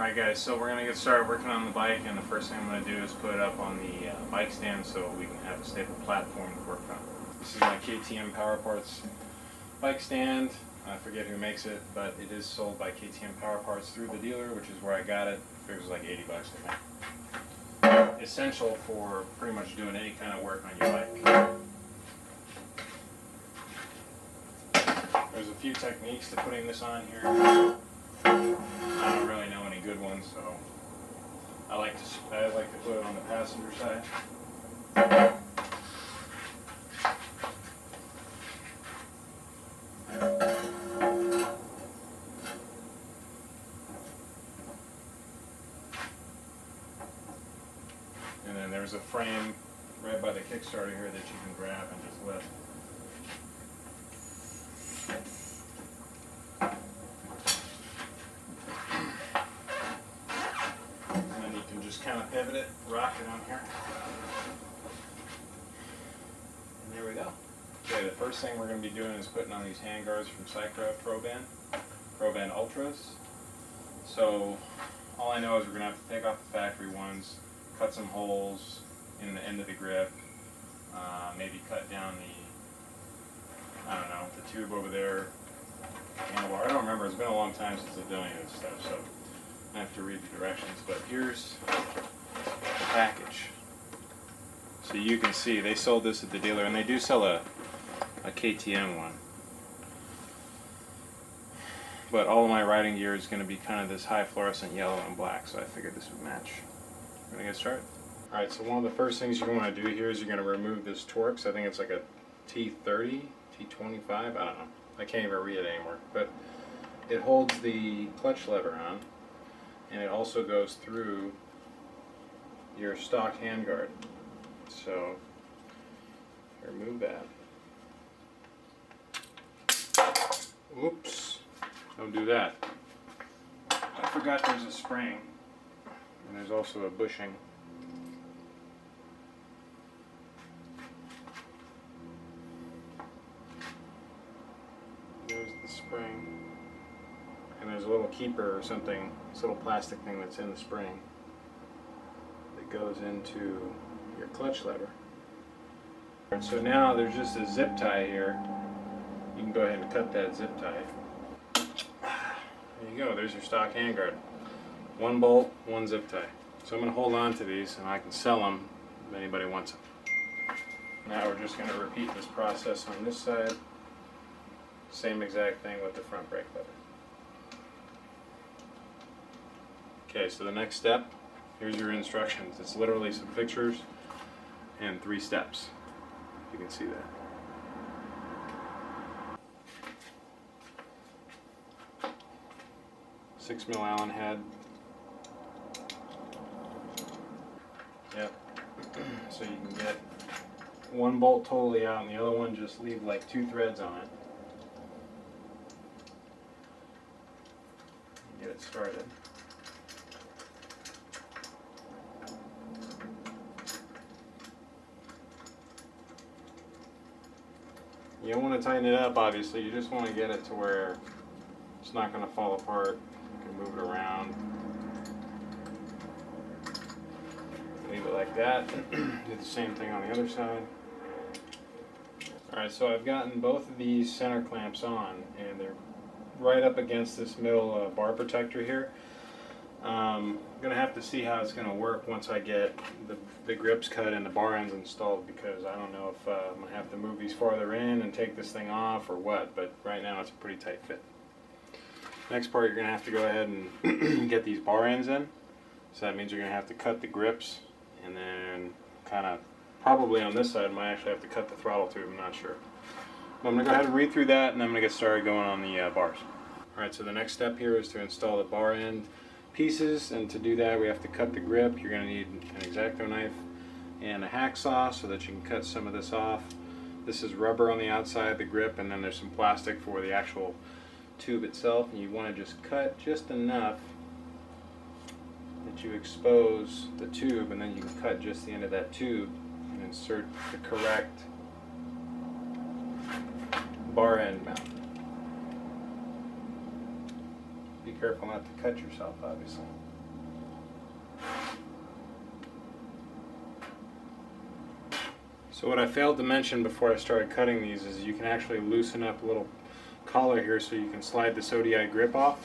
Alright guys, so we're going to get started working on the bike, and the first thing I'm going to do is put it up on the bike stand so we can have a stable platform to work on. This is my KTM Power Parts bike stand. I forget who makes it, but it is sold by KTM Power Parts through the dealer, which is where I got it. It was like 80 bucks, I think. Essential for pretty much doing any kind of work on your bike. There's a few techniques to putting this on here. I don't really know any good ones, so I like to put it on the passenger side. And then there's a frame right by the Kickstarter here that you can grab and just lift. Kind of pivot it, rock it on here, and there we go. Okay, the first thing we're going to be doing is putting on these handguards from Cycra Pro Band Ultras. So all I know is we're going to have to take off the factory ones, cut some holes in the end of the grip, maybe cut down the, I don't know, the tube over there, handlebar. I don't remember, it's been a long time since I've done any of this stuff, so I have to read the directions, but here's the package. So you can see they sold this at the dealer, and they do sell a KTM one. But all of my riding gear is going to be kind of this high fluorescent yellow and black, so I figured this would match. We're going to get started. Alright, so one of the first things you're going to do here is you're going to remove this Torx. I think it's like a T30, T25, I don't know. I can't even read it anymore. But it holds the clutch lever on, and it also goes through your stock handguard. So remove that. Oops, don't do that. I forgot there's a spring, and there's also a bushing. There's the spring. And there's a little keeper or something, this little plastic thing that's in the spring that goes into your clutch lever. And so now there's just a zip tie here. You can go ahead and cut that zip tie. There you go, there's your stock handguard. One bolt, one zip tie. So I'm going to hold on to these and I can sell them if anybody wants them. Now we're just going to repeat this process on this side. Same exact thing with the front brake lever. Okay, so the next step, here's your instructions. It's literally some pictures and 3 steps. You can see that. Six mil Allen head. Yep. So you can get one bolt totally out and the other one just leave like 2 threads on it. Get it started. You don't want to tighten it up, obviously. You just want to get it to where it's not going to fall apart. You can move it around. Leave it like that. Do the same thing on the other side. Alright, so I've gotten both of these center clamps on, and they're right up against this middle bar protector here. I'm going to have to see how it's going to work once I get the grips cut and the bar ends installed, because I don't know if I'm going to have to move these farther in and take this thing off or what, but right now it's a pretty tight fit. Next part, you're going to have to go ahead and get these bar ends in. So that means you're going to have to cut the grips, and then kind of, probably on this side, I might actually have to cut the throttle tube, I'm not sure. But I'm going to go ahead and read through that, and then I'm going to get started going on the bars. Alright, so the next step here is to install the bar end pieces, and to do that we have to cut the grip. You're going to need an X-Acto knife and a hacksaw so that you can cut some of this off. This is rubber on the outside of the grip, and then there's some plastic for the actual tube itself, and you want to just cut just enough that you expose the tube, and then you can cut just the end of that tube and insert the correct bar end mount. Be careful not to cut yourself, obviously. So what I failed to mention before I started cutting these is you can actually loosen up a little collar here so you can slide this ODI grip off.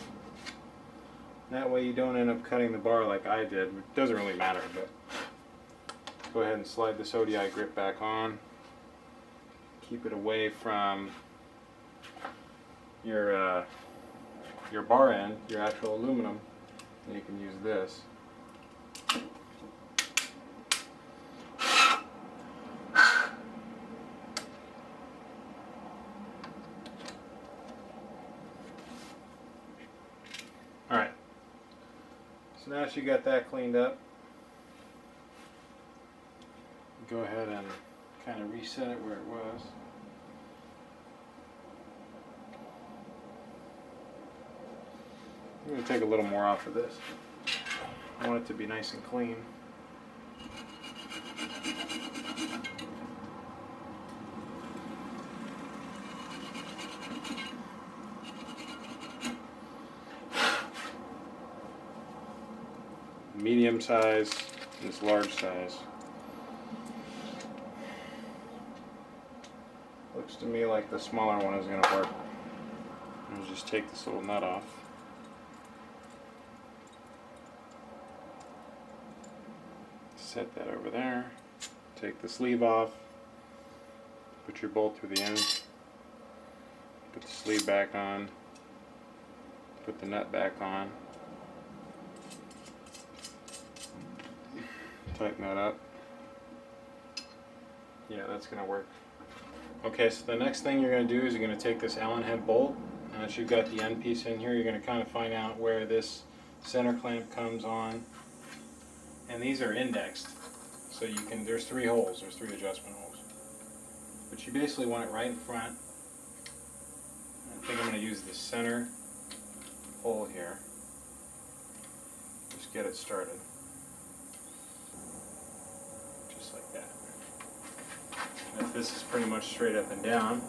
That way you don't end up cutting the bar like I did. It doesn't really matter, but go ahead and slide this ODI grip back on. Keep it away from your bar end, your actual aluminum, and you can use this. Alright, so now that you got that cleaned up, go ahead and kind of reset it where it was. I'm going to take a little more off of this. I want it to be nice and clean. Medium size and this large size. Looks to me like the smaller one is going to work. I'll just take this little nut off. Set that over there. Take the sleeve off. Put your bolt through the end. Put the sleeve back on. Put the nut back on. Tighten that up. Yeah, that's going to work. Okay, so the next thing you're going to do is you're going to take this Allen head bolt. Now that you've got the end piece in here, you're going to kind of find out where this center clamp comes on. And these are indexed. So you can, there's 3 holes, there's 3 adjustment holes. But you basically want it right in front. I think I'm going to use the center hole here. Just get it started. Just like that. And if this is pretty much straight up and down,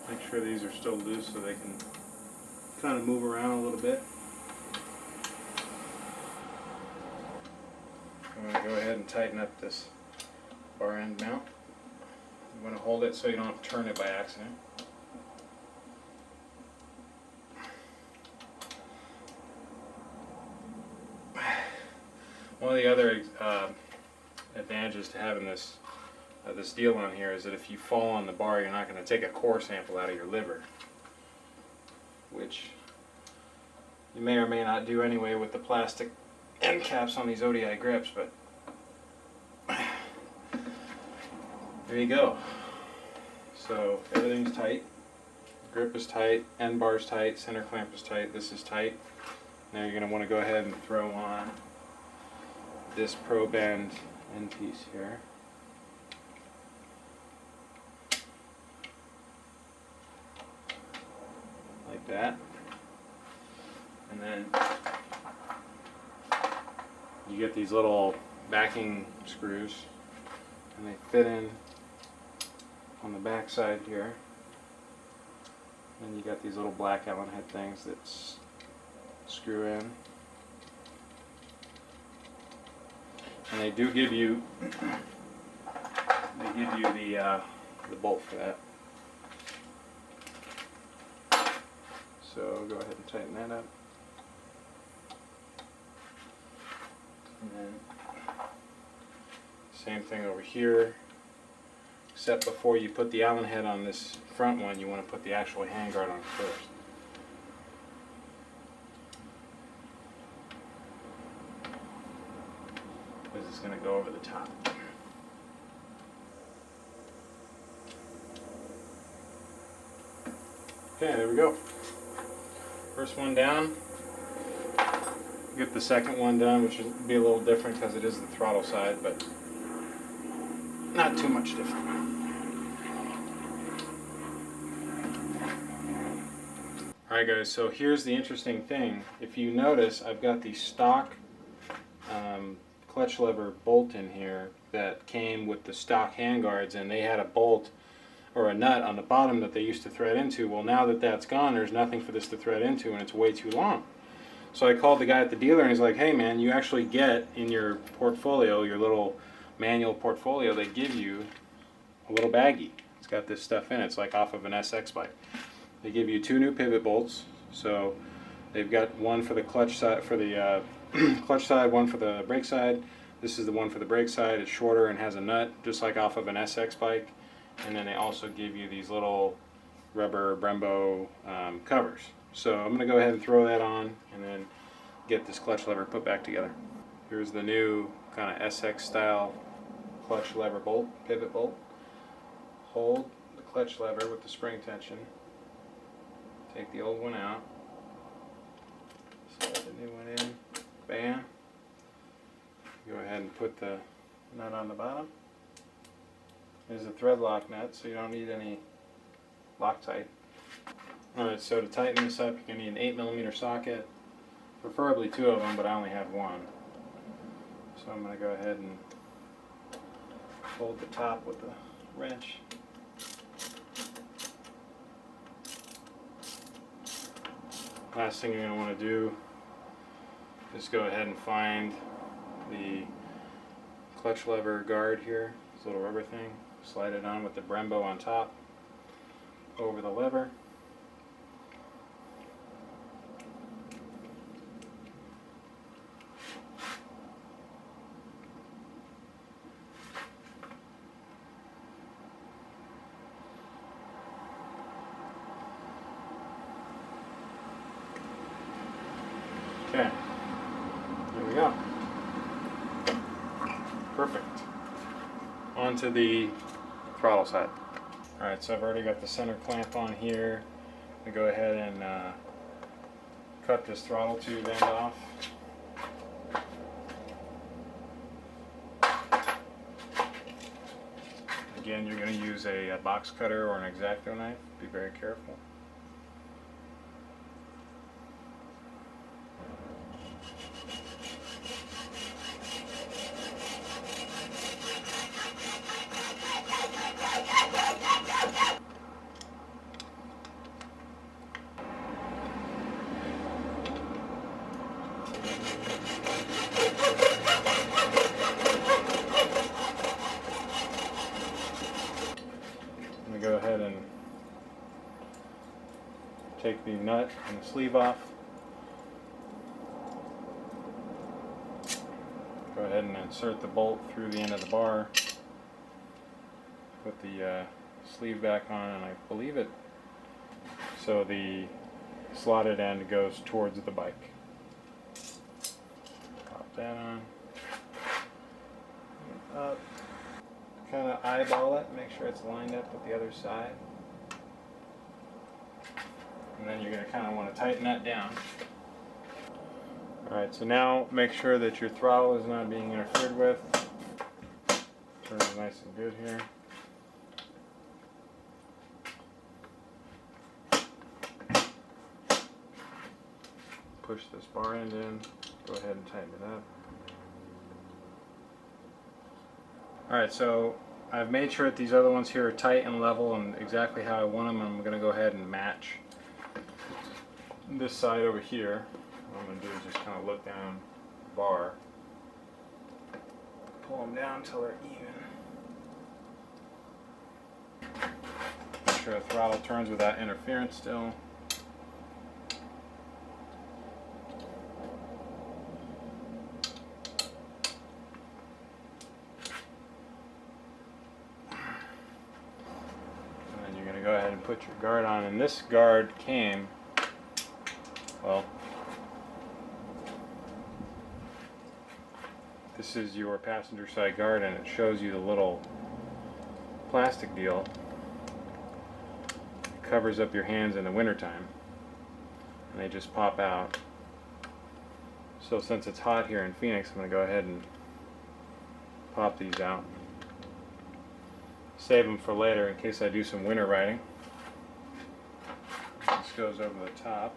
make sure these are still loose so they can kind of move around a little bit. I'm going to go ahead and tighten up this bar end mount. You want to hold it so you don't have to turn it by accident. One of the other advantages to having this this deal on here is that if you fall on the bar, you're not going to take a core sample out of your liver, which you may or may not do anyway with the plastic end caps on these ODI grips, but there you go. So everything's tight, grip is tight, end bar's tight, center clamp is tight, this is tight. Now you're going to want to go ahead and throw on this probe end end piece here. Like that. And then you get these little backing screws and they fit in on the back side here. And you got these little black Allen head things that screw in. And they do give you the bolt for that. So go ahead and tighten that up. And then same thing over here, except before you put the Allen head on this front one, you want to put the actual handguard on first. Because it's going to go over the top. Okay, there we go. First one down. Get the second one done, which will be a little different because it is the throttle side, but not too much different. Alright guys, so here's the interesting thing. If you notice, I've got the stock clutch lever bolt in here that came with the stock handguards, and they had a bolt or a nut on the bottom that they used to thread into. Well, now that that's gone, there's nothing for this to thread into, and it's way too long. So I called the guy at the dealer, and he's like, hey man, you actually get in your portfolio, your little manual portfolio, they give you a little baggie. It's got this stuff in it. It's like off of an SX bike. They give you 2 new pivot bolts. So they've got one for the clutch side, for the clutch side, one for the brake side. This is the one for the brake side. It's shorter and has a nut, just like off of an SX bike. And then they also give you these little rubber Brembo covers. So I'm going to go ahead and throw that on and then get this clutch lever put back together. Here's the new kind of SX style clutch lever bolt, pivot bolt. Hold the clutch lever with the spring tension. Take the old one out. Slide the new one in. Bam. Go ahead and put the nut on the bottom. There's a thread lock nut, so you don't need any Loctite. Alright, so to tighten this up, you're going to need an 8mm socket, preferably 2 of them, but I only have 1. So I'm going to go ahead and hold the top with the wrench. Last thing you're going to want to do is go ahead and find the clutch lever guard here, this little rubber thing. Slide it on with the Brembo on top, over the lever. Okay, there we go. Perfect. Onto the throttle side. Alright, so I've already got the center clamp on here. I'm going to go ahead and cut this throttle tube end off. Again, you're going to use a box cutter or an X-Acto knife. Be very careful. Go ahead and take the nut and the sleeve off. Go ahead and insert the bolt through the end of the bar. Put the sleeve back on, and I believe it so the slotted end goes towards the bike. Pop that on. Up. Kind of eyeball it, make sure it's lined up with the other side. And then you're going to kind of want to tighten that down. Alright, so now make sure that your throttle is not being interfered with. Turn it nice and good here. Push this bar end in, go ahead and tighten it up. Alright, so I've made sure that these other ones here are tight and level and exactly how I want them. I'm going to go ahead and match this side over here. What I'm going to do is just kind of look down the bar, pull them down until they're even. Make sure the throttle turns without interference still. Go ahead and put your guard on, and this guard came, well, this is your passenger side guard, and it shows you the little plastic deal. It covers up your hands in the wintertime, and they just pop out. So since it's hot here in Phoenix, I'm going to go ahead and pop these out. Save them for later in case I do some winter riding. This goes over the top.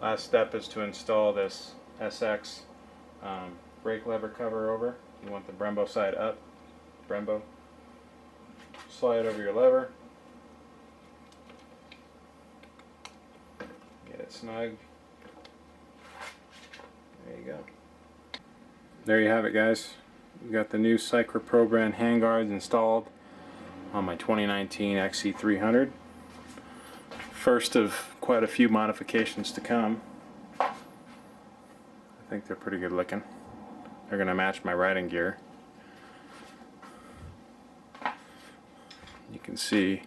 Last step is to install this SX brake lever cover over. You want the Brembo side up Brembo. Slide over your lever. Get it snug. There you go. There you have it, guys. We got the new Cycra Pro brand handguards installed on my 2019 XC300. First of quite a few modifications to come. I think they're pretty good looking. They're going to match my riding gear. You can see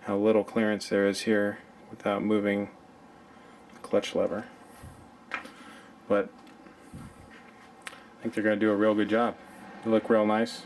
how little clearance there is here without moving the clutch lever. But I think they're going to do a real good job. They look real nice.